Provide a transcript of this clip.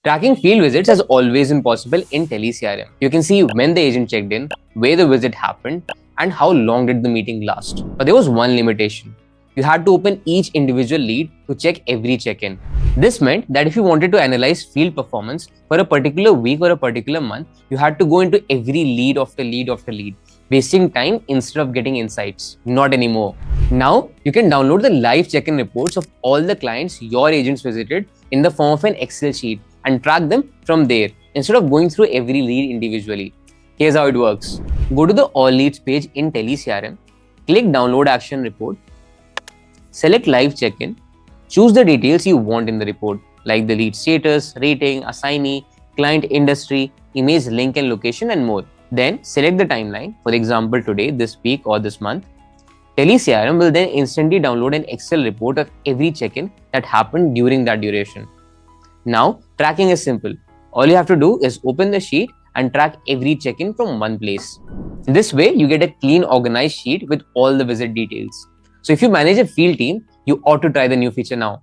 Tracking field visits has always been possible in telecrm. You can see when the agent checked in, where the visit happened, and how long did the meeting last. But there was one limitation. You had to open each individual lead to check every check-in. This meant that if you wanted to analyze field performance for a particular week or a particular month, you had to go into every lead after lead after lead, wasting time instead of getting insights. Not anymore. Now, you can download the live check-in reports of all the clients your agents visited in the form of an Excel sheet and track them from there instead of going through every lead individually. Here's how it works. Go to the All Leads page in telecrm, click Download Action Report, select Live Check-in, choose the details you want in the report like the lead status, rating, assignee, client industry, image link and location, and more. Then select the timeline, for example today, this week or this month. telecrm will then instantly download an Excel report of every check-in that happened during that duration. Now, tracking is simple. All you have to do is open the sheet and track every check-in from one place. This way, you get a clean, organized sheet with all the visit details. So if you manage a field team, you ought to try the new feature now.